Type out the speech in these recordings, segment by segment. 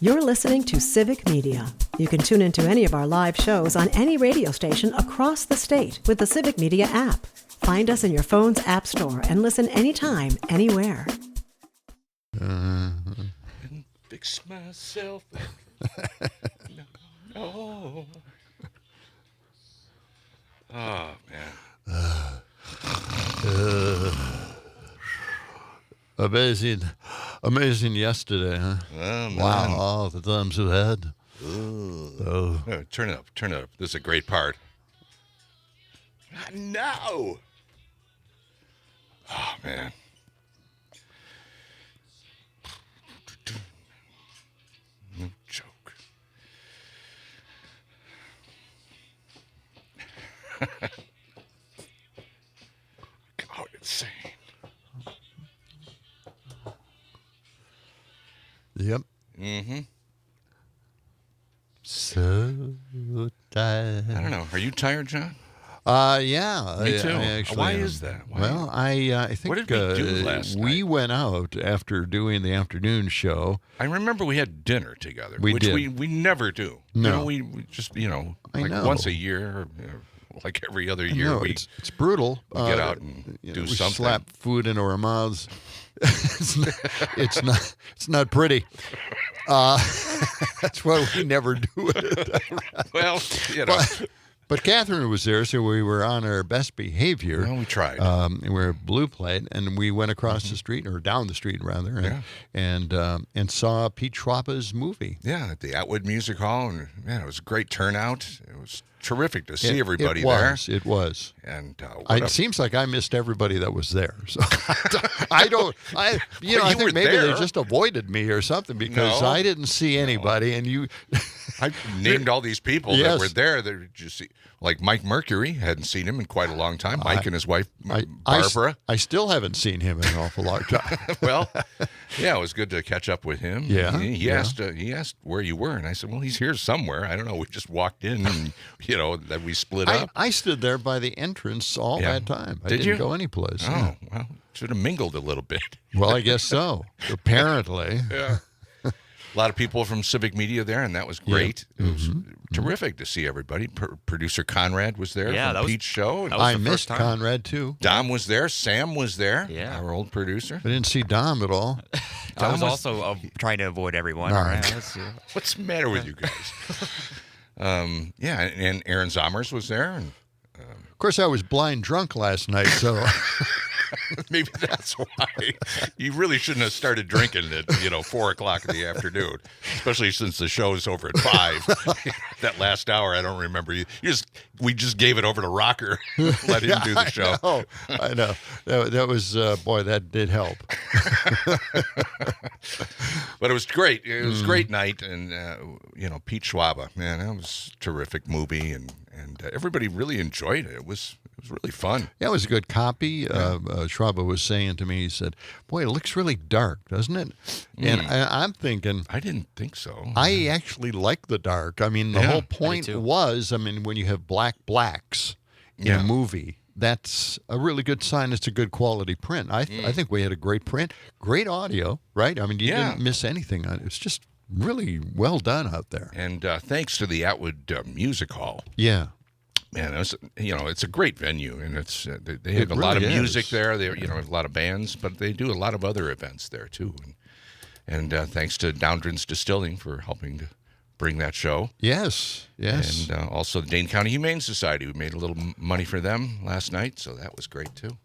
You're listening to Civic Media. You can tune into any of our live shows on any radio station across the state with the Civic Media app. Find us in your phone's app store and listen anytime, anywhere. Fix myself. No. Oh, man. Amazing yesterday, huh? Oh, wow, all the times we had. Oh. Turn it up. This is a great part. No. Oh, man. No joke. Go insane. Yep. Mm-hmm. So tired. I don't know. Are you tired, John? Yeah. Me too. I actually Why am. is that? Why? Well, I think What did we do last we night? went out after doing the afternoon show. I remember we had dinner together, We which did. we never do. No. We just, I like know. once a year, or, like every other year, No, we it's brutal. we get out and do we something. slap food into our mouths. it's not pretty. That's why we never do it. Well, But Catherine was there, so we were on our best behavior. Well, we tried. We were blue plate, and we went across the street, or down the street rather, and saw Pete Schwaba's movie. Yeah, at the Atwood Music Hall, and man, it was a great turnout. It was terrific to see everybody there. It was. And It seems like I missed everybody that was there. So I think were maybe there. they just avoided me or something because No. I didn't see anybody, and you. I named all these people Yes. that were there. That just see, like Mike Mercury, hadn't seen him in quite a long time. Mike and his wife Barbara. I still haven't seen him in an awful long time. Well, yeah, it was good to catch up with him. Yeah, he yeah. asked where you were, and I said, well, he's here somewhere. I don't know. We just walked in, and that we split up. I stood there by the entrance all Yeah. that time. I Did didn't you? go anyplace. Oh, Yeah. well, should have mingled a little bit. Well, I guess so. Apparently. Yeah. A lot of people from Civic Media there, and that was great. Yeah. It was terrific to see everybody. Producer Conrad was there from Pete's show. And I missed Conrad, too. Dom was there. Sam was there, Yeah. our old producer. I didn't see Dom at all. I was also trying to avoid everyone. All right. What's the matter with you guys? And Aaron Zommers was there. And Of course, I was blind drunk last night, so maybe that's why you really shouldn't have started drinking at 4:00 in the afternoon, especially since the show is over at 5. That last hour, I don't remember. We just gave it over to Rocker, let him do the show. I know. That was boy, that did help. But it was great. It was a great night, and Pete Schwaba, man, that was a terrific movie, and everybody really enjoyed it. It was really fun. Yeah, it was a good copy. Schwaba was saying to me, he said, boy, it looks really dark, doesn't it? And I'm thinking, I didn't think so. I actually like the dark. I mean, the whole point was, when you have blacks in a movie, that's a really good sign it's a good quality print. I think we had a great print, great audio, right? I mean, you didn't miss anything on it. It's just really well done out there. And thanks to the Atwood Music Hall. Yeah. Man, it's a great venue, and it's they have a lot of music there. They have a lot of bands, but they do a lot of other events there too. And thanks to Downdren's Distilling for helping to bring that show. Yes. And also the Dane County Humane Society. We made a little money for them last night, so that was great too.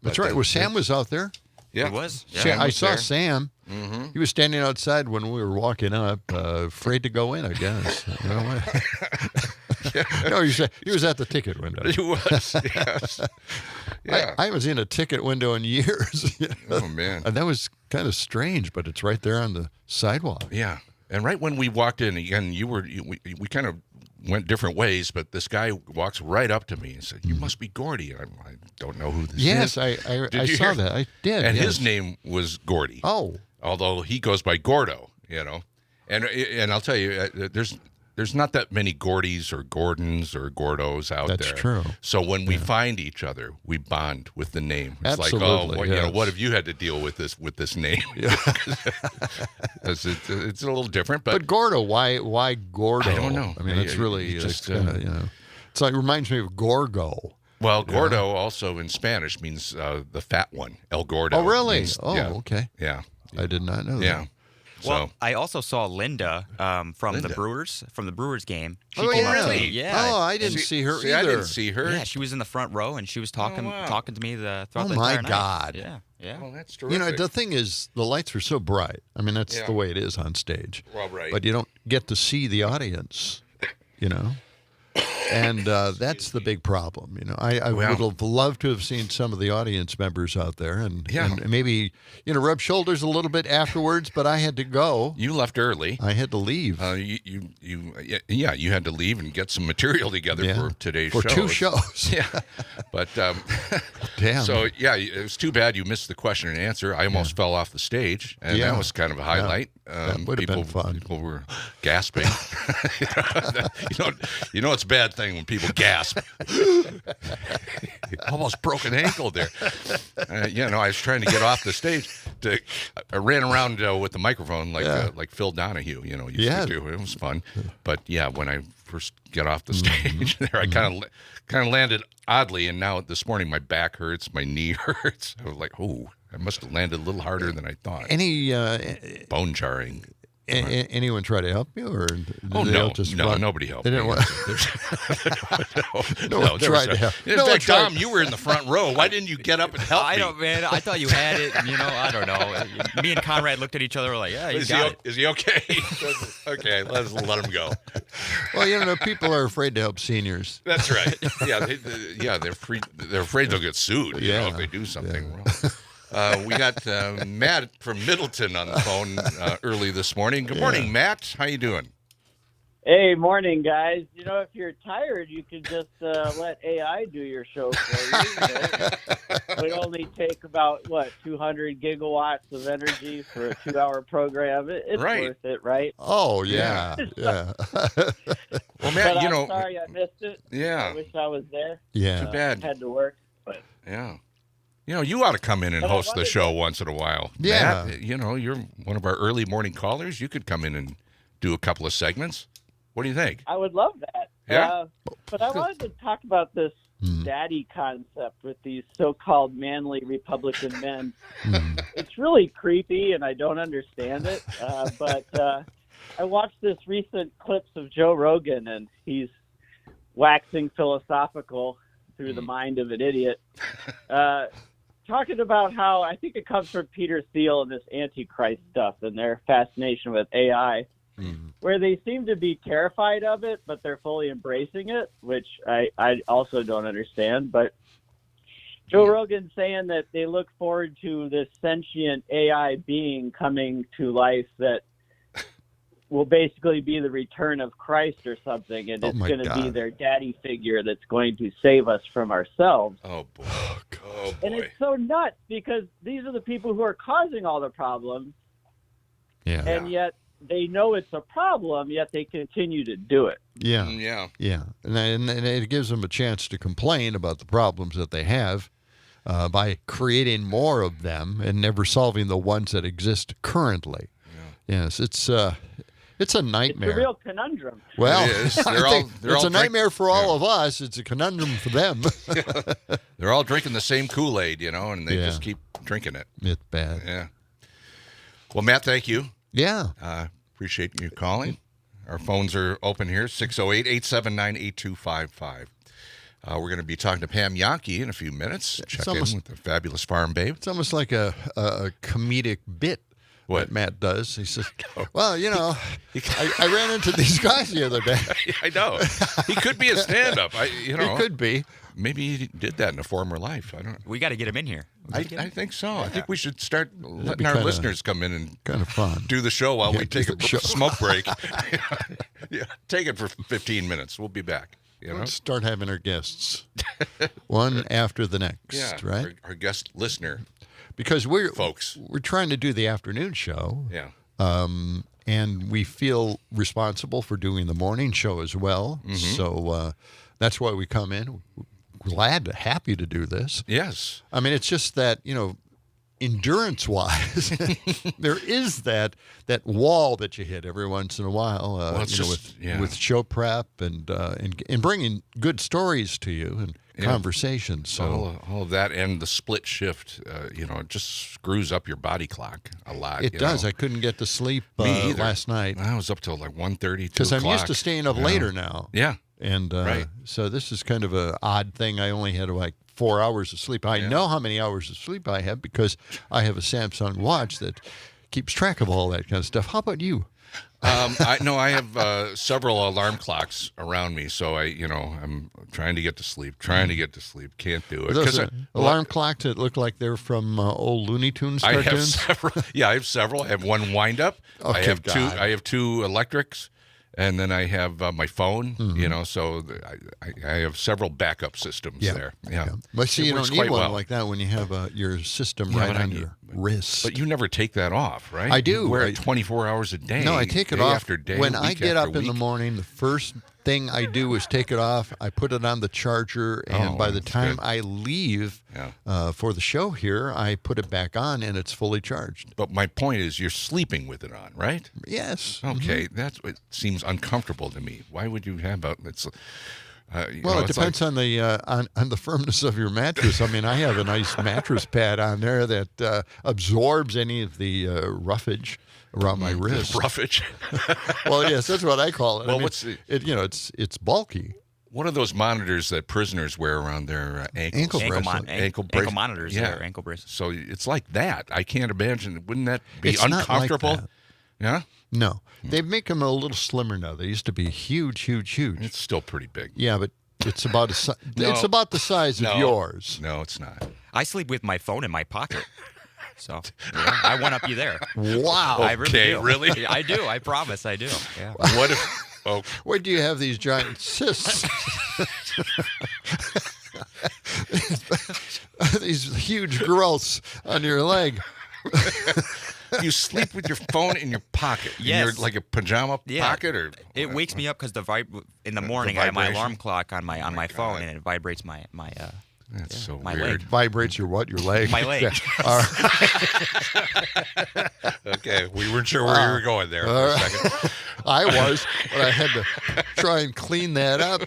That's right. Well, Sam was out there. Yeah, He was. Yeah. I was saw there. Sam. Mm-hmm. He was standing outside when we were walking up, afraid to go in, I guess. You know what? No, he was at the ticket window. He was. Yes. Yeah. I was in a ticket window in years. Oh man. And that was kind of strange, but it's right there on the sidewalk. Yeah. And right when we walked in, again, we kind of went different ways, but this guy walks right up to me and said, "You must be Gordy." And I don't know who this is. Yes, I saw that. I did. And yes. his name was Gordy. Oh. Although he goes by Gordo, And I'll tell you, there's not that many Gordys or Gordons or Gordos out there. That's true. So when we find each other, we bond with the name. It's Absolutely, like, yes. what have you had to deal with this name? Yeah. it's a little different, but Gordo, why Gordo? I don't know. I mean, it's really just it's like, it reminds me of Gorgo. Well, Gordo also in Spanish means the fat one. El Gordo. Oh, really? Means, Okay. Yeah. I did not know that. Yeah. Well, So, I also saw Linda from Linda. the Brewers game. She Oh, came up to really? me. Yeah. Oh, I didn't see her either. I didn't see her. Yeah, she was in the front row and she was talking to me throughout the my entire night. God. Yeah, yeah. Well, that's terrific. You know, the thing is, the lights are so bright. I mean, that's the way it is on stage. Well, right. But you don't get to see the audience, you know? And that's the big problem. You know, I would have loved to have seen some of the audience members out there and maybe, rub shoulders a little bit afterwards, but I had to go. You left early. I had to leave. You had to leave and get some material together for today's show. For 2 shows. Yeah. But, damn. So, it was too bad you missed the question and answer. I almost fell off the stage, and that was kind of a highlight. That would have been fun. People were gasping. you know it's a bad thing when people gasp. Almost broke an ankle there. I was trying to get off the stage. I ran around with the microphone like Phil Donahue, used to do. It was fun. But, when I first got off the stage there, I kind of landed oddly, and now this morning my back hurts, my knee hurts. I was like, oh, I must have landed a little harder than I thought. Any bone jarring. anyone try to help you, or did they all just no, run? nobody helped. They didn't me. want. No one tried to help. In fact, Tom, you were in the front row. Why didn't you get up and help me? I don't, man. I thought you had it. I don't know. Me and Conrad looked at each other. We're like, yeah, you got it. Is he okay? Okay, let's let him go. Well, people are afraid to help seniors. That's right. Yeah, they're afraid they'll get sued. If they do something wrong. We got Matt from Middleton on the phone early this morning. Good morning, Matt. How you doing? Hey, morning, guys. If you're tired, you can just let AI do your show for you. It would only take about, 200 gigawatts of energy for a 2-hour program. It's worth it, right? Oh, yeah. Yeah. Well, Matt, I'm sorry I missed it. Yeah. I wish I was there. Yeah. Too bad. Had to work, but... Yeah. You ought to come in and host the show once in a while. Yeah. Matt, you're one of our early morning callers. You could come in and do a couple of segments. What do you think? I would love that. Yeah. But I wanted to talk about this daddy concept with these so-called manly Republican men. It's really creepy, and I don't understand it. But I watched this recent clips of Joe Rogan, and he's waxing philosophical through the mind of an idiot, talking about how, I think it comes from Peter Thiel and this Antichrist stuff and their fascination with AI, where they seem to be terrified of it, but they're fully embracing it, which I also don't understand. But Joe Rogan's saying that they look forward to this sentient AI being coming to life that will basically be the return of Christ or something, and it's going to be their daddy figure that's going to save us from ourselves. Oh, boy. And it's so nuts because these are the people who are causing all the problems, and yet they know it's a problem, yet they continue to do it. Yeah. Yeah. And it gives them a chance to complain about the problems that they have by creating more of them and never solving the ones that exist currently. Yeah. Yes, it's a nightmare. It's a real conundrum. Well, it is. It's a nightmare for all of us. It's a conundrum for them. They're all drinking the same Kool-Aid, and they just keep drinking it. It's bad. Yeah. Well, Matt, thank you. Yeah. Appreciate you calling. Our phones are open here, 608-879-8255. We're going to be talking to Pam Yankee in a few minutes. Check in with the fabulous farm babe. It's almost like a comedic bit. What Matt does. He says, well, I ran into these guys the other day. I know. He could be a stand-up. He could be. Maybe he did that in a former life. I don't know. We got to get him in here. I think so. I think we should start letting our listeners come in and kind of fun. Do the show while we take a smoke break. Take it for 15 minutes. We'll be back. Let's start having our guests one after the next, right? Our guest listener. Because we're folks. We're trying to do the afternoon show. Yeah. And we feel responsible for doing the morning show as well. So that's why we come in. Happy to do this. Yes. I mean, it's just that, endurance-wise, there is that wall that you hit every once in a while with show prep and bringing good stories to you and conversations. So all of that and the split shift, it just screws up your body clock a lot. It does. I couldn't get to sleep last night. I was up till like 1:30, 2 o'clock. Because I'm used to staying up later now. Yeah. And so this is kind of an odd thing. I only had like 4 hours of sleep. I know how many hours of sleep I have because I have a Samsung watch that keeps track of all that kind of stuff. How about you? I have several alarm clocks around me, so I'm trying to get to sleep. Can't do it. Those alarm clocks that look like they're from old Looney Tunes cartoons? I have several. Yeah, I have several. I have one wind up. Okay, I have two electrics. And then I have my phone, so I have several backup systems there. Yeah. But see, you don't need one like that when you have your system right on your wrist. But you never take that off, right? I do. You wear it 24 hours a day. No, I take it day off. After day, when I get up in week. the morning, the first thing I do is take it off. I put it on the charger, and by the time I leave for the show here, I put it back on, and it's fully charged. But my point is, you're sleeping with it on, right? Yes. Okay, that's what seems uncomfortable to me. Why would you have a? It depends on the firmness of your mattress. I mean, I have a nice mattress pad on there that absorbs any of the roughage around my wrist. Roughage. Well, yes, that's what I call it. Well, it's bulky. What are those monitors that prisoners wear around their ankles? Ankle monitors. Yeah, ankle braces. So it's like that. I can't imagine. Wouldn't that be It's uncomfortable? Not like that. Yeah. No, they make them a little slimmer now. They used to be huge. It's still pretty big. Yeah, but it's about it's about the size of yours. No, it's not. I sleep with my phone in my pocket. So I one up you there. Wow. I really do. Really? I do. I promise I do. Yeah. What if? Oh, where do you have these giant cysts? These huge growths on your leg. you sleep with your phone in your pocket? Yes. In your, like a pajama pocket, or it wakes me up because in the morning I have my alarm clock on my phone, and it vibrates my That's so my weird. leg. Vibrates your what? Your leg? My leg. Okay, we weren't sure where you were going there for a second. I was, but I had to try and clean that up.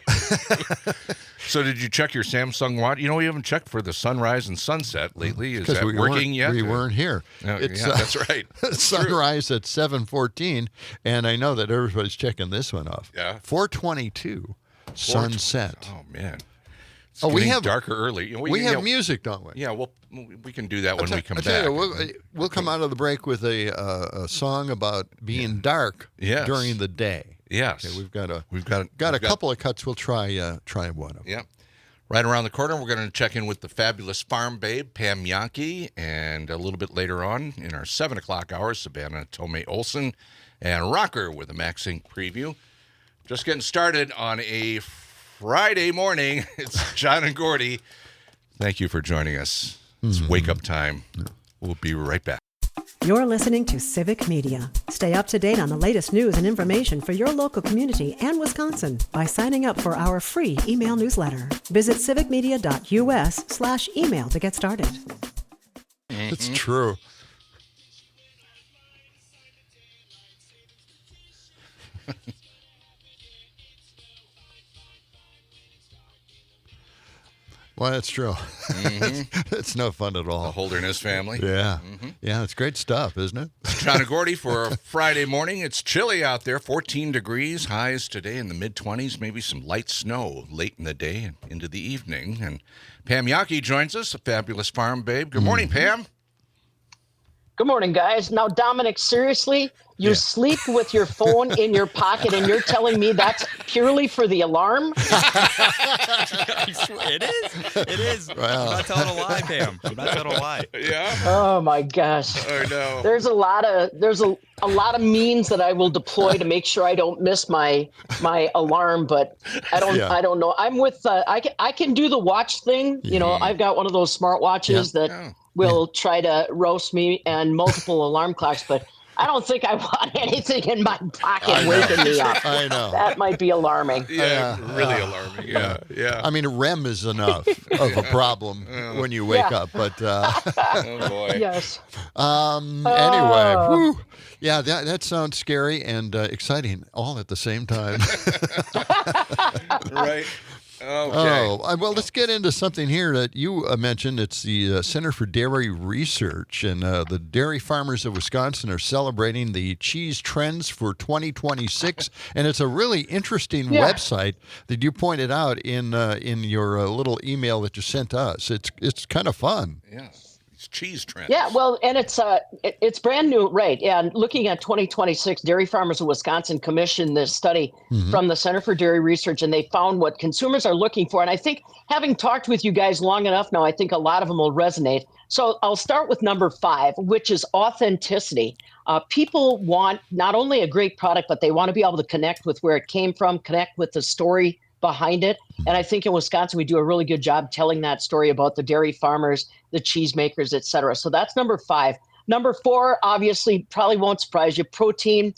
So did you check your Samsung watch? You know, we haven't checked for the sunrise and sunset lately. Is that we working yet? We weren't here. No, that's right. Sunrise at 7:14, and I know that everybody's checking this one off. Yeah. 4:22, sunset. Oh, man. It's we getting have darker early. We have music, don't we? Yeah, we can do that when we come back. Tell you, we'll come out of the break with a song about being dark during the day. Yes, okay, we've got a couple of cuts. We'll try one of them. Yeah, right around the corner. We're going to check in with the fabulous farm babe Pam Yankee, and a little bit later on in our 7 o'clock hour, Savannah Tomei Olson and Rocker with a Max Inc. preview. Just getting started on a Friday morning. It's John and Gordy. Thank you for joining us. It's wake up time. We'll be right back. You're listening to Civic Media. Stay up to date on the latest news and information for your local community and Wisconsin by signing up for our free email newsletter. Visit civicmedia.us/email to get started. It's true. Well, that's true. It's no fun at all. The Holderness family. Yeah. Yeah, it's great stuff, isn't it? John and Gordy for a Friday morning. It's chilly out there, 14 degrees. Highs today in the mid-20s, maybe some light snow late in the day and into the evening. And Pam Yankee joins us, a fabulous farm babe. Good morning, Pam. Good morning, guys. Now, Dominic, seriously, you sleep with your phone in your pocket, and you're telling me that's purely for the alarm? It is. It is. Well. I'm not telling a lie, Pam. I'm not telling a lie. Yeah. Oh my gosh. I know. There's a lot of means that I will deploy to make sure I don't miss my alarm, but I don't know. I'm with I can do the watch thing. You know, I've got one of those smart watches that will try to roast me and multiple alarm clocks, but I don't think I want anything in my pocket waking me up. I know. That might be alarming. Yeah, really alarming. Yeah, yeah. I mean, REM is enough of a problem when you wake up, but Oh boy. Yes. anyway, whew. Yeah, that sounds scary and exciting all at the same time. Right. Okay. Oh, well, let's get into something here that you mentioned. It's the Center for Dairy Research, and the dairy farmers of Wisconsin are celebrating the cheese trends for 2026, and it's a really interesting website that you pointed out in your little email that you sent us. It's kind of fun. Yeah. Cheese trends. Yeah, well, and it's brand new, right? And looking at 2026, Dairy Farmers of Wisconsin commissioned this study from the Center for Dairy Research, and they found what consumers are looking for. And I think, having talked with you guys long enough now, I think a lot of them will resonate. So I'll start with number 5, which is authenticity. People want not only a great product, but they want to be able to connect with where it came from, connect with the story behind it. And I think in Wisconsin, we do a really good job telling that story about the dairy farmers, the cheese makers, et cetera. So that's number 5. Number 4, obviously, probably won't surprise you, protein.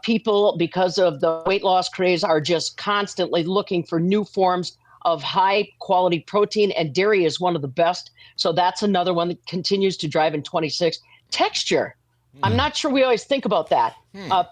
People, because of the weight loss craze, are just constantly looking for new forms of high quality protein, and dairy is one of the best. So that's another one that continues to drive in 26. Texture. I'm not sure we always think about that.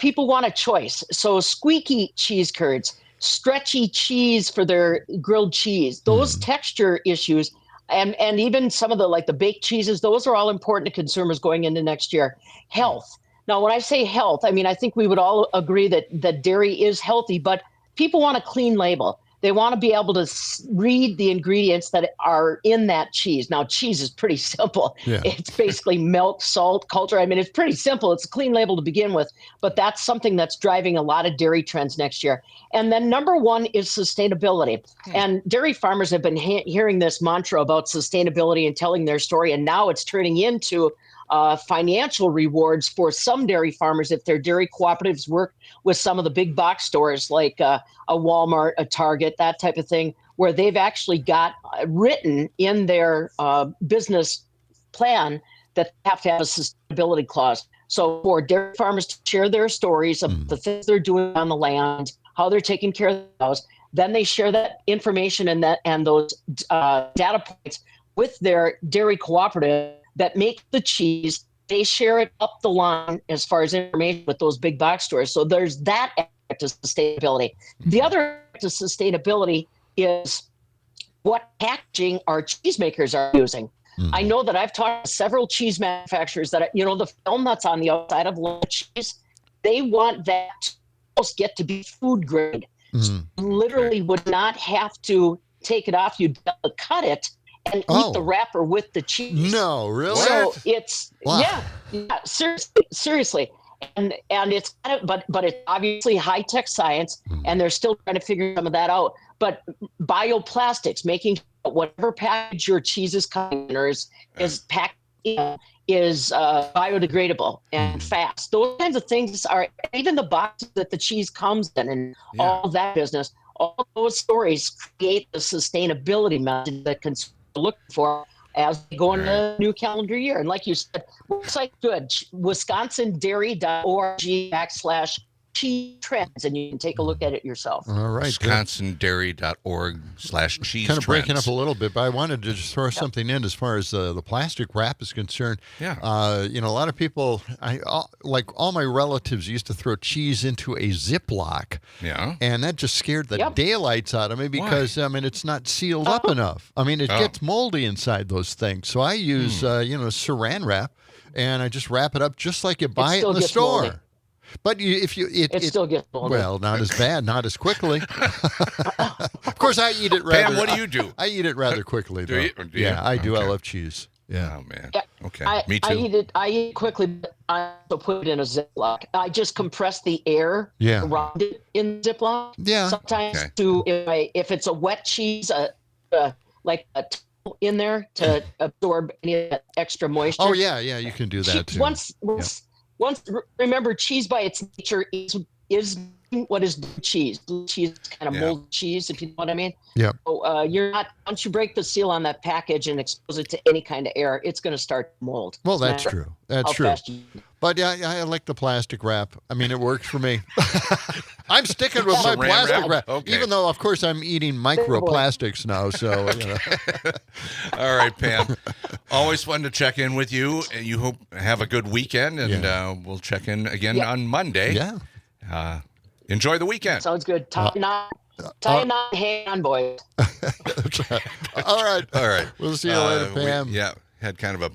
People want a choice. So squeaky cheese curds, stretchy cheese for their grilled cheese, those texture issues, and even some of the baked cheeses, those are all important to consumers going into next year. Health. Now, when I say health, I mean, I think we would all agree that dairy is healthy, but people want a clean label. They want to be able to read the ingredients that are in that cheese. Now, cheese is pretty simple. Yeah. It's basically milk, salt, culture. I mean, it's pretty simple. It's a clean label to begin with, but that's something that's driving a lot of dairy trends next year. And then number 1 is sustainability. And dairy farmers have been hearing this mantra about sustainability and telling their story, and now it's turning into financial rewards for some dairy farmers if their dairy cooperatives work with some of the big box stores like a Walmart, a Target, that type of thing, where they've actually got written in their business plan that they have to have a sustainability clause. So for dairy farmers to share their stories of the things they're doing on the land, how they're taking care of the cows, then they share that information and those data points with their dairy cooperative that make the cheese. They share it up the line as far as information with those big box stores. So there's that aspect of sustainability. The other aspect of sustainability is what packaging our cheesemakers are using. I know that I've talked to several cheese manufacturers that, the film that's on the outside of the cheese, they want that to almost get to be food grade. So literally would not have to take it off. You'd be able to cut it and eat the wrapper with the cheese. No, really? So it's seriously. And it's kind of, but it's obviously high tech science, and they're still trying to figure some of that out. But bioplastics, making sure whatever package your cheese is coming in or is packed in is biodegradable and fast. Those kinds of things are, even the boxes that the cheese comes in and all that business, all those stories create the sustainability message that consumers are looking for as we go into the new calendar year. And like you said, website good, wisconsindairy.org/cheese trends, and you can take a look at it yourself. All right. wisconsindairy.org/cheese kind of breaking up a little bit, but I wanted to just throw something in as far as the plastic wrap is concerned. Yeah. A lot of people, like all my relatives used to throw cheese into a Ziploc. Yeah. And that just scared the daylights out of me because, it's not sealed up enough. It gets moldy inside those things. So I use, saran wrap, and I just wrap it up just like you buy it in the store. Moldy. But it still gets moldy. Well, not as bad, not as quickly. Of course, I eat it rather. Pam, what do you do? I eat it rather quickly, though. Do you? Yeah, I do. Okay. I love cheese. Yeah. Oh man. Yeah. Okay. Me too. I eat it quickly, but I also put it in a Ziploc. I just compress the air around it in Ziploc. Yeah. Sometimes if it's a wet cheese, like a towel in there to absorb any of that extra moisture. Oh yeah, you can do that too. Once remember, cheese by its nature is what is cheese. Cheese is kind of molded cheese, if you know what I mean. Yeah. So once you break the seal on that package and expose it to any kind of air, it's going to start to mold. Well, that's true. That's true. But yeah, I like the plastic wrap. I mean, it works for me. I'm sticking with my Saran plastic wrap, Okay. even though, of course, I'm eating microplastics now. So, All right, Pam. Always fun to check in with you. You hope have a good weekend, and we'll check in again on Monday. Yeah. Enjoy the weekend. Sounds good. Tie a knot, hang on, boys. All right. All right. We'll see you later, Pam. Had kind of a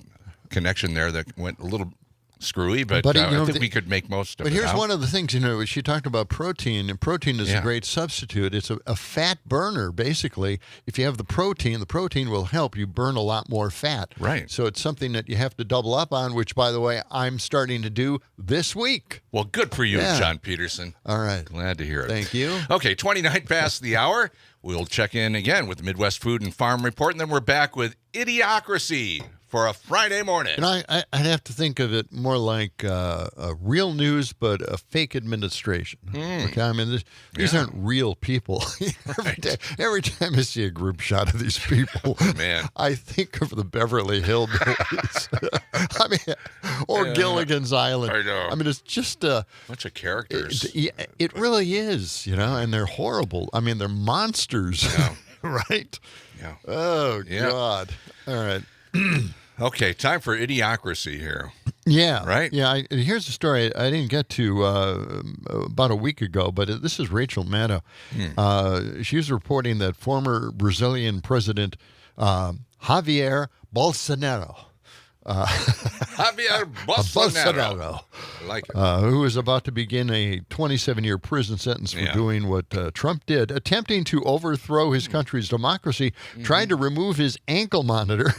connection there that went a little screwy, but you know, I think we could make most of it. But here's out. one of the things, she talked about protein, and protein is a great substitute. It's a fat burner, basically. If you have the protein will help you burn a lot more fat. Right. So it's something that you have to double up on, which, by the way, I'm starting to do this week. Well, good for you, John Peterson. All right. Glad to hear it. Thank you. Okay, 29 past the hour. We'll check in again with the Midwest Food and Farm Report, and then we're back with Idiocracy for a Friday morning. And I'd have to think of it more like a real news, but a fake administration. Okay, I mean, these aren't real people. Every time I see a group shot of these people, I think of the Beverly Hillbillies. I mean, or Gilligan's Island. I know. I mean, it's just a bunch of characters. It really is, and they're horrible. I mean, they're monsters, right? Yeah. Oh, God. All right. Okay, time for Idiocracy here. Yeah. Right? Yeah. Here's a story I didn't get to about a week ago, but this is Rachel Maddow. She's reporting that former Brazilian President Javier Bolsonaro. Javier Bolsonaro. I like it. Who is about to begin a 27-year prison sentence for doing what Trump did, attempting to overthrow his country's democracy, trying to remove his ankle monitor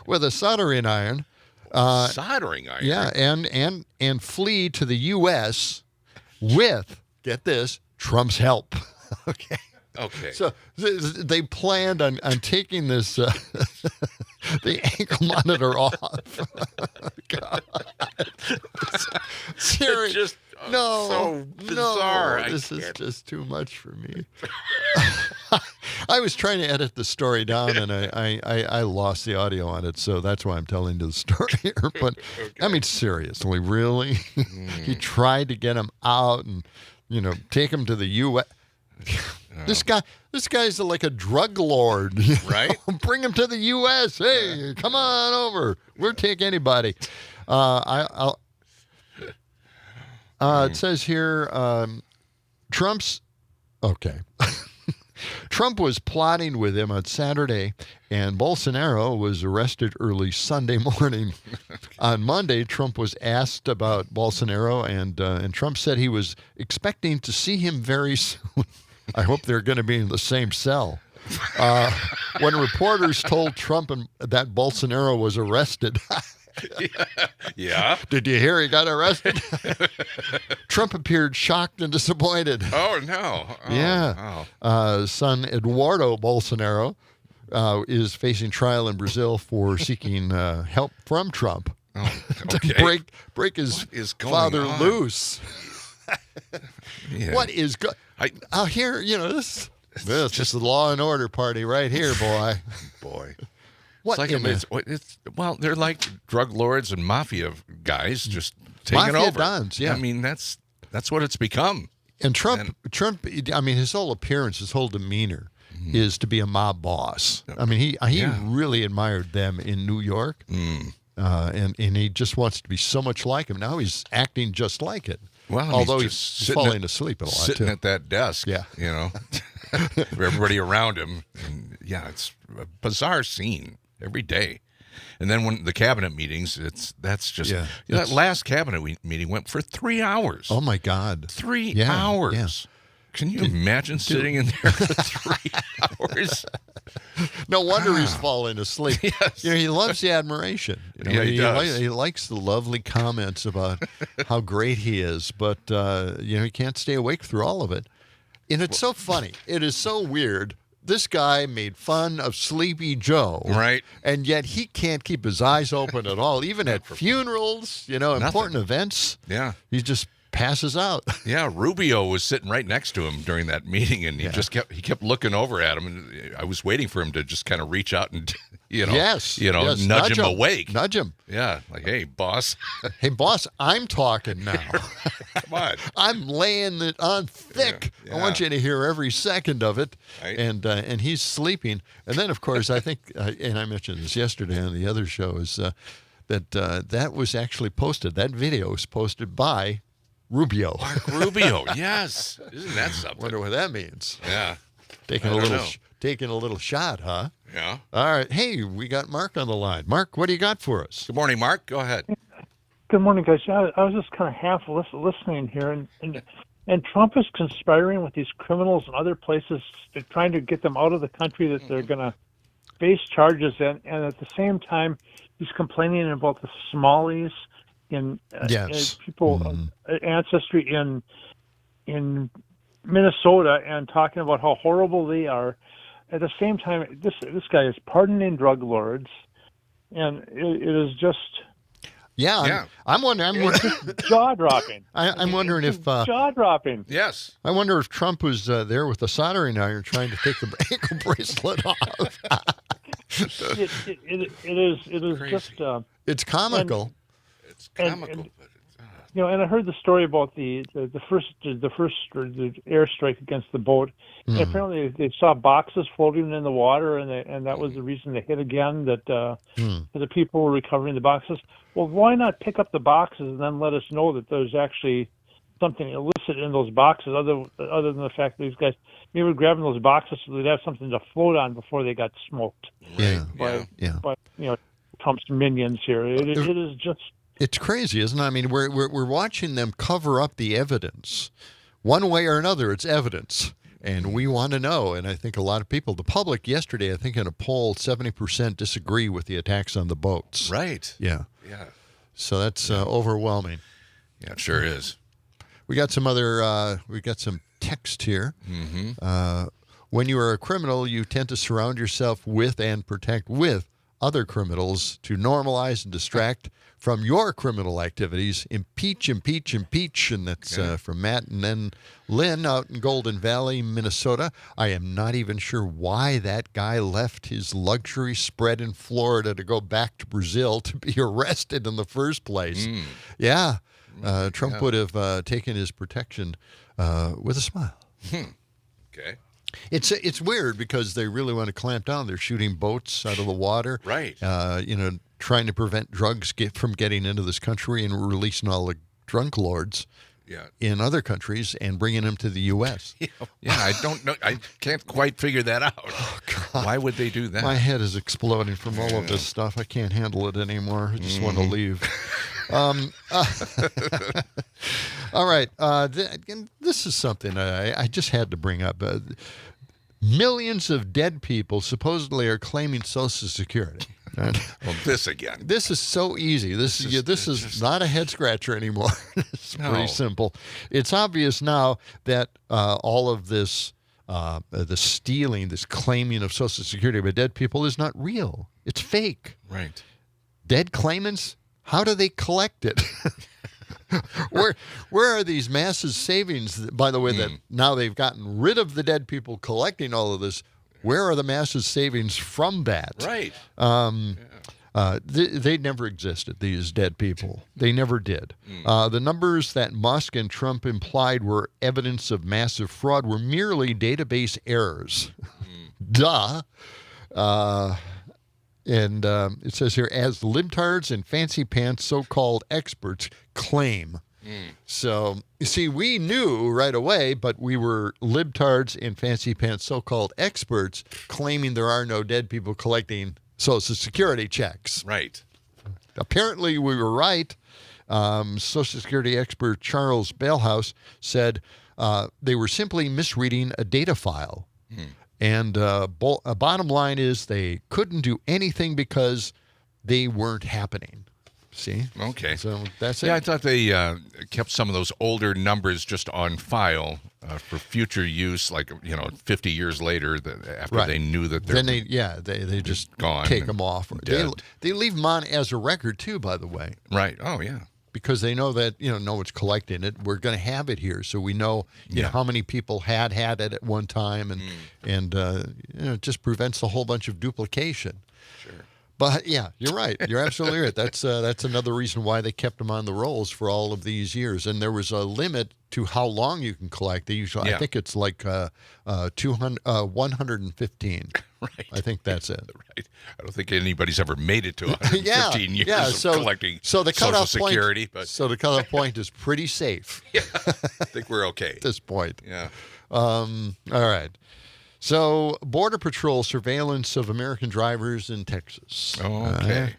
with a soldering iron. Soldering iron? Yeah, and flee to the U.S. with, get this, Trump's help. Okay. So they planned on taking this the ankle monitor off. God. Seriously. So bizarre. This is just too much for me. I was trying to edit the story down, and I lost the audio on it, so that's why I'm telling the story here. But, I mean, seriously, really? He tried to get him out and, take him to the U.S. This guy's like a drug lord, right? Bring him to the U.S. Hey, come on over. We'll take anybody. It says here, Trump's okay. Trump was plotting with him on Saturday, and Bolsonaro was arrested early Sunday morning. On Monday, Trump was asked about Bolsonaro, and Trump said he was expecting to see him very soon. I hope they're going to be in the same cell. When reporters told Trump that Bolsonaro was arrested. Yeah. Did you hear he got arrested? Trump appeared shocked and disappointed. Oh, no. Son Eduardo Bolsonaro is facing trial in Brazil for seeking help from Trump to break his father loose. What is good? Here, this is just the law and order party right here, boy. What they're like drug lords and mafia guys just taking over. Dons, yeah. I mean, that's what it's become. And Trump, I mean, his whole appearance, his whole demeanor is to be a mob boss. I mean, he really admired them in New York, and he just wants to be so much like him. Now he's acting just like it. Well, although he's falling asleep a lot, sitting too. at that desk, everybody around him. And, it's a bizarre scene every day. And then when the cabinet meetings, that last cabinet meeting went for 3 hours. Oh, my God. 3 hours. Yeah. Can you imagine sitting in there for 3 hours? No wonder he's falling asleep. Yes. He loves the admiration. He does. He likes the lovely comments about how great he is, but he can't stay awake through all of it. And it's so funny. It is so weird. This guy made fun of Sleepy Joe. Right. And yet he can't keep his eyes open at all, even at funerals, important events. Yeah. He just passes out. Yeah, Rubio was sitting right next to him during that meeting, and he kept looking over at him, and I was waiting for him to just kind of reach out and Yes. Nudge him awake. Nudge him. Yeah. Like, hey, boss. Hey, boss, I'm talking now. Come on. I'm laying it on thick. Yeah. I want you to hear every second of it. Right. And he's sleeping. And then, of course, I think, and I mentioned this yesterday on the other shows, that was actually posted. That video was posted by Rubio. Mark Rubio. Yes. Isn't that something? Wonder what that means. Yeah. Taking a little shot, huh? Yeah. All right. Hey, we got Mark on the line. Mark, what do you got for us? Good morning, Mark. Go ahead. Good morning, guys. I was just kind of half listening here, and Trump is conspiring with these criminals in other places, trying to get them out of the country that they're going to face charges in, and at the same time, he's complaining about the Somalis in people ancestry in Minnesota, and talking about how horrible they are. At the same time, this guy is pardoning drug lords, and it is just I'm wondering. jaw dropping. I'm wondering if jaw dropping. Yes. I wonder if Trump was there with a soldering iron trying to take the ankle bracelet off. It is Crazy. just It's comical. It's comical. and and I heard the story about the first airstrike against the boat. And apparently they saw boxes floating in the water, and that was the reason they hit again. That the people were recovering the boxes. Well, why not pick up the boxes and then let us know that there's actually something illicit in those boxes, other than the fact that these guys maybe were grabbing those boxes so they'd have something to float on before they got smoked by Trump's minions here. It is just. It's crazy, isn't it? I mean, we're watching them cover up the evidence. One way or another, it's evidence. And we want to know. And I think a lot of people, the public yesterday, I think in a poll, 70% disagree with the attacks on the boats. Right. Yeah. Yeah. So that's overwhelming. Yeah, it sure is. We got some we got some text here. Mm-hmm. When you are a criminal, you tend to surround yourself with and protect with other criminals to normalize and distract from your criminal activities. Impeach. And that's from Matt. And then Lynn out in Golden Valley, Minnesota. I am not even sure why that guy left his luxury spread in Florida to go back to Brazil to be arrested in the first place. Yeah. Trump would have taken his protection with a smile. Okay. It's weird because they really want to clamp down. They're shooting boats out of the water. Right. Trying to prevent drugs from getting into this country and releasing all the drunk lords in other countries and bringing them to the U.S. Yeah, I don't know. I can't quite figure that out. Oh, God. Why would they do that? My head is exploding from all of this stuff. I can't handle it anymore. I just want to leave. All right. This is something I just had to bring up. Millions of dead people supposedly are claiming Social Security. Well, this again. This is so easy. This is not a head scratcher anymore. It's pretty simple. It's obvious now that all of this, the stealing, this claiming of Social Security by dead people is not real. It's fake. Right. Dead claimants, how do they collect it? Where are these massive savings, by the way, that now they've gotten rid of the dead people collecting all of this? Where are the massive savings from that? Right. They never existed, these dead people. They never did. The numbers that Musk and Trump implied were evidence of massive fraud were merely database errors. Duh. And it says here, as libtards and fancy pants so-called experts claim. So, you see, we knew right away, but we were libtards and fancy pants so-called experts claiming there are no dead people collecting Social Security checks. Right. Apparently, we were right. Social Security expert Charles Balehouse said they were simply misreading a data file. And bottom line is they couldn't do anything because they weren't happening. See? Okay. So that's it. Yeah, I thought they kept some of those older numbers just on file for future use, like 50 years later, after they knew that they're they just gone, take them off. They leave them on as a record too, by the way. Right. Oh yeah. Because they know that no one's collecting it. We're going to have it here, so we know how many people had it at one time, and it just prevents a whole bunch of duplication. Sure. But yeah, you're right. You're absolutely right. That's another reason why they kept them on the rolls for all of these years. And there was a limit to how long you can collect. They usually, I think it's like 115. Right. I think that's it. Right. I don't think anybody's ever made it to 115 years of collecting the Social Security. So the cutoff point is pretty safe. Yeah, I think we're okay at this point. Yeah. All right. So, Border Patrol surveillance of American drivers in Texas. Okay.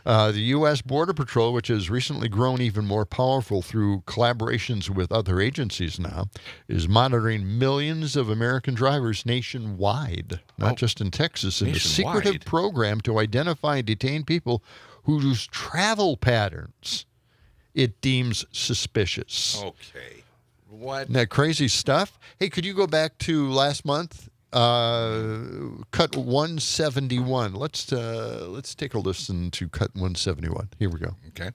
The U.S. Border Patrol, which has recently grown even more powerful through collaborations with other agencies now, is monitoring millions of American drivers nationwide, not just in Texas, in a secretive program to identify and detain people whose travel patterns it deems suspicious. Okay. What? Isn't that crazy stuff? Hey, could you go back to last month? Cut 171. Let's take a listen to cut 171. Here we go. Okay.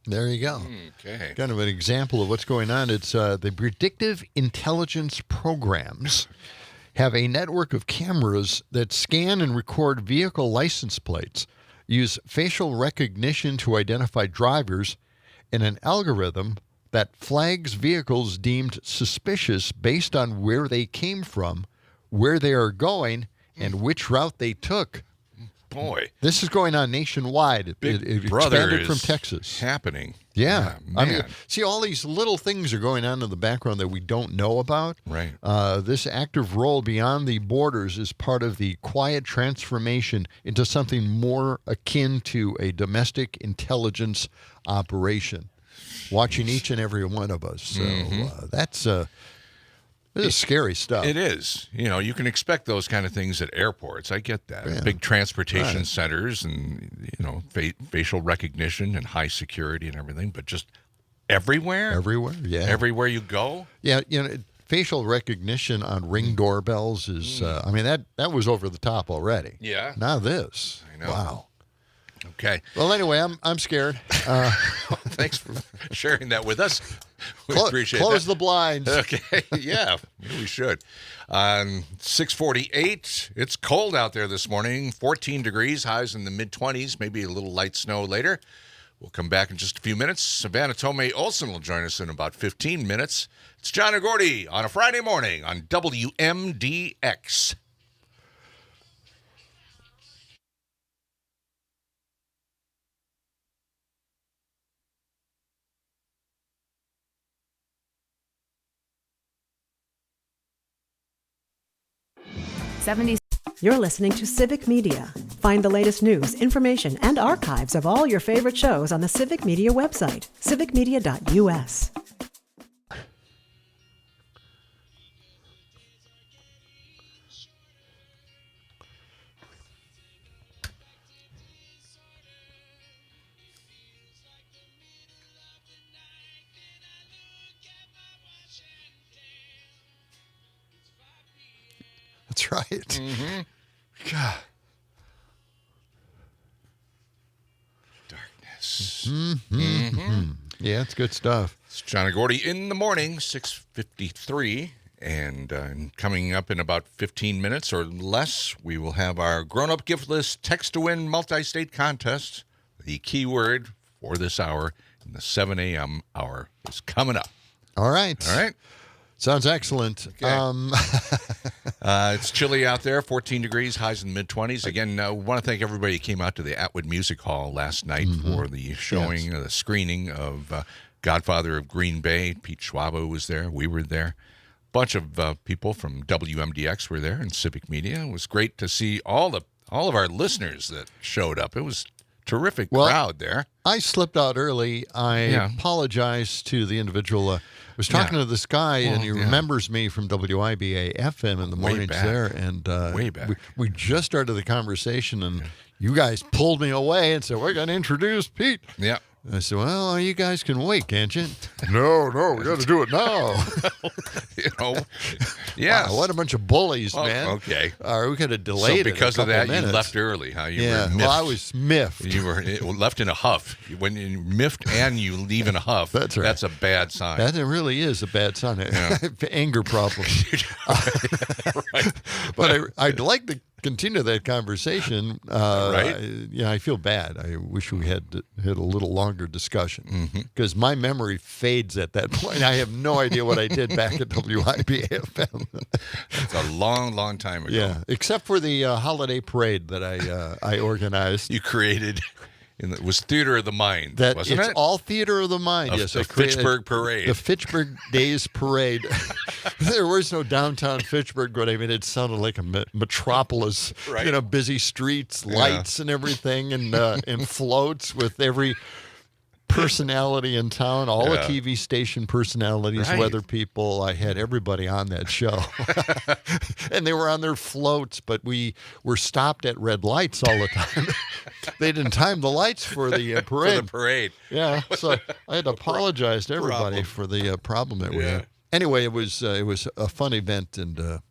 There you go. Okay. Kind of an example of what's going on. It's the predictive intelligence programs have a network of cameras that scan and record vehicle license plates, use facial recognition to identify drivers, and an algorithm that flags vehicles deemed suspicious based on where they came from, where they are going, and which route they took. Boy, this is going on nationwide. It expanded from Texas. Happening. Yeah. I mean, see, all these little things are going on in the background that we don't know about. Right. This active role beyond the borders is part of the quiet transformation into something more akin to a domestic intelligence operation, watching each and every one of us. So this is scary stuff. It is. You know, you can expect those kind of things at airports. I get that. Yeah. Big transportation centers and, you know, facial recognition and high security and everything, but just everywhere? Everywhere, yeah. Everywhere you go? Yeah, you know, facial recognition on Ring doorbells is, I mean, that was over the top already. Yeah. Now this. I know. Wow. Okay. Well, anyway, I'm scared. Thanks for sharing that with us. We appreciate that. Close the blinds. Okay. Yeah, we should. 6:48. It's cold out there this morning. 14 degrees, highs in the mid-20s, maybe a little light snow later. We'll come back in just a few minutes. Savannah Tomei Olson will join us in about 15 minutes. It's John and Gordy on a Friday morning on WMDX. You're listening to Civic Media. Find the latest news, information, and archives of all your favorite shows on the Civic Media website, civicmedia.us. That's right. Mm-hmm. God. Yes. Yeah, it's good stuff. It's John and Gordy in the morning, 6:53. And coming up in about 15 minutes or less, we will have our grown-up gift list text-to-win multi-state contest. The key word for this hour in the 7 a.m. hour is coming up. All right. Sounds excellent. Okay. It's chilly out there, 14 degrees, highs in the mid-20s. Again, I want to thank everybody who came out to the Atwood Music Hall last night for the showing, the screening of Godfather of Green Bay. Pete Schwaba was there. We were there. Bunch of people from WMDX were there and Civic Media. It was great to see all of our listeners that showed up. It was a terrific crowd there. I slipped out early. I apologize to the individual. I was talking to this guy, and he remembers me from WIBA FM in the mornings there. And way back. We just started the conversation, and you guys pulled me away and said, we're going to introduce Pete. Yeah. I said, well, you guys can wait, can't you? No, we got to do it now. Wow, what a bunch of bullies, man. Okay. We could have delayed it. So because of that, you left early, huh? You were miffed. Well, I was miffed. You were left in a huff. When you miffed and you leave in a huff, that's right. That's a bad sign. That really is a bad sign. Anger problem. Right. But I'd like to continue that conversation. Right. I feel bad. I wish we had a little longer discussion because my memory fades at that point. I have no idea what I did back at WIBA-FM. It's a long, long time ago. Yeah, except for the holiday parade that I organized. You created. It was Theater of the Mind, wasn't it? It's all Theater of the Mind, yes. The Fitchburg Parade. The Fitchburg Days Parade. There was no downtown Fitchburg, but I mean, it sounded like a metropolis. Right. Busy streets, lights and everything, and floats with every personality in town, all the TV station personalities, weather people. I had everybody on that show. And they were on their floats, but we were stopped at red lights all the time. They didn't time the lights for the parade. For the parade. Yeah, so I had to apologize to everybody for the problem that we had. Anyway, it was a fun event, and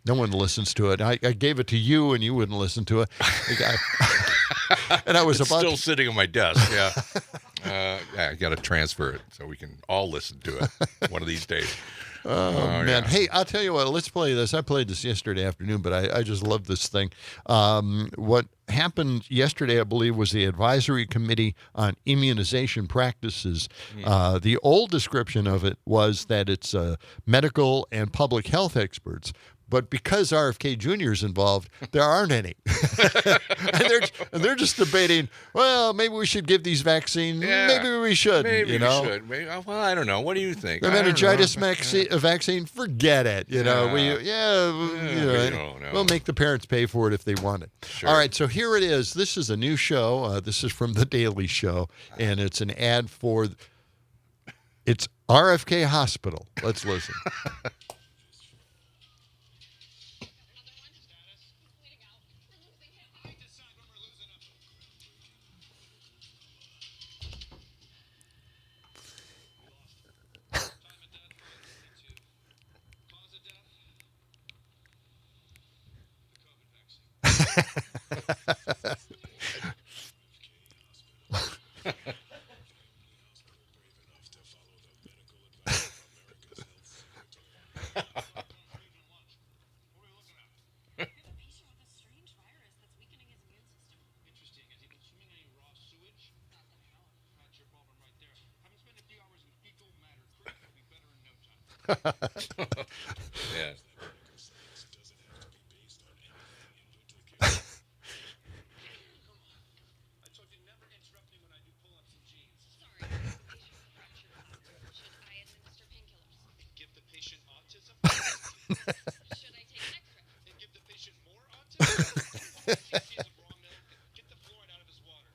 no one listens to it. I gave it to you, and you wouldn't listen to it. And I was still sitting on my desk. I got to transfer it so we can all listen to it one of these days. Oh, man. Yeah. Hey, I'll tell you what. Let's play this. I played this yesterday afternoon, but I just love this thing. What happened yesterday, I believe, was the Advisory Committee on Immunization Practices. The old description of it was that it's medical and public health experts. But because RFK Jr. is involved, there aren't any. and they're just debating, well, maybe we should give these vaccines. Yeah, maybe we shouldn't. Maybe we should. Well, I don't know. What do you think? The meningitis vaccine, forget it. We'll make the parents pay for it if they want it. Sure. All right, so here it is. This is a new show. This is from The Daily Show, and it's an ad for it's RFK Hospital. Let's listen. Yeah. Should I take an extra and give the patient more autism? If he sees a raw milk, get the fluoride out of his water.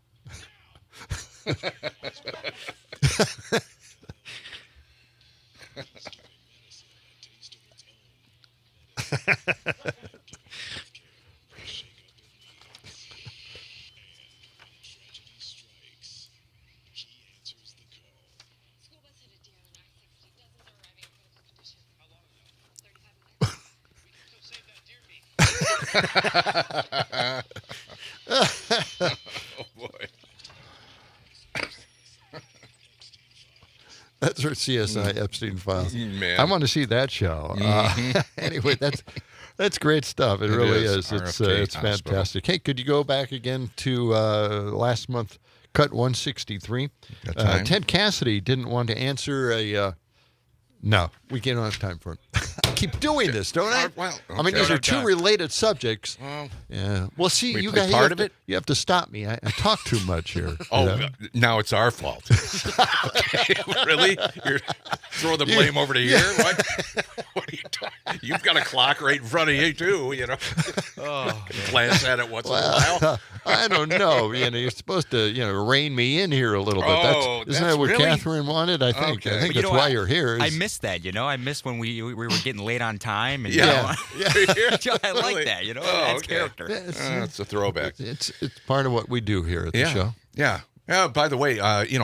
School bus hit a deer on I-60. Dozens are arriving in critical condition. How long ago? 35 minutes. We can still save that deer meat. Oh boy. CSI Epstein Files. Man. I want to see that show. Anyway, that's great stuff. It really is. It's fantastic. Hey, could you go back again to last month, cut 163? Ted Cassidy didn't want to answer a... No, we don't have time for it. I keep doing this, don't I? Well, okay. I mean, these are two related subjects. Yeah. Well, see, you guys part of it. You have to stop me. I talk too much here. Now it's our fault. Okay, really? You're throw the blame over to here? What are you talking? You've got a clock right in front of you too. Glance at it once in a while. I don't know. You're supposed to, rein me in here a little bit. Isn't that what really? Catherine wanted? I think. Okay. I think that's why you're here. I missed that. I missed when we were getting late on time. And, yeah. I like that. That's character. It's a throwback. It's part of what we do here at the show. Yeah. By the way,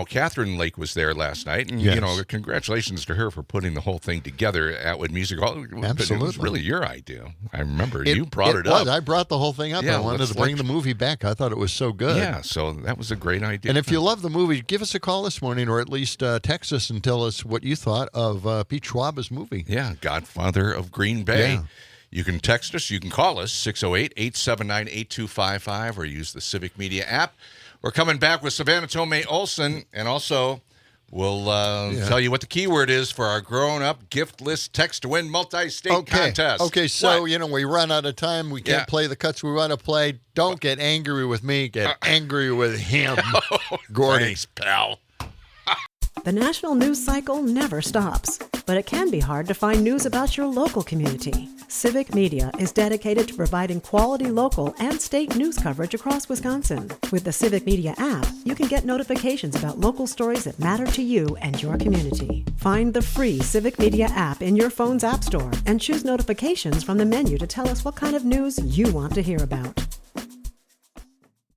Catherine Lake was there last night, and congratulations to her for putting the whole thing together at Atwood Music Hall. Absolutely, it was really your idea. I remember you brought it up. I brought the whole thing up. I wanted to bring the movie back. I thought it was so good. Yeah, so that was a great idea. And if you love the movie, give us a call this morning, or at least text us and tell us what you thought of Pete Schwaba's movie. Yeah, Godfather of Green Bay. Yeah. You can text us. You can call us, 608-879-8255, or use the Civic Media app. We're coming back with Savannah Tomei Olson, and also we'll tell you what the keyword is for our grown-up gift-less text-to-win multi-state contest. Okay, so, we run out of time. We can't play the cuts we want to play. Don't get angry with me. Get angry with him, Gordy. Thanks, pal. The national news cycle never stops, but it can be hard to find news about your local community. Civic Media is dedicated to providing quality local and state news coverage across Wisconsin. With the Civic Media app, you can get notifications about local stories that matter to you and your community. Find the free Civic Media app in your phone's app store and choose notifications from the menu to tell us what kind of news you want to hear about.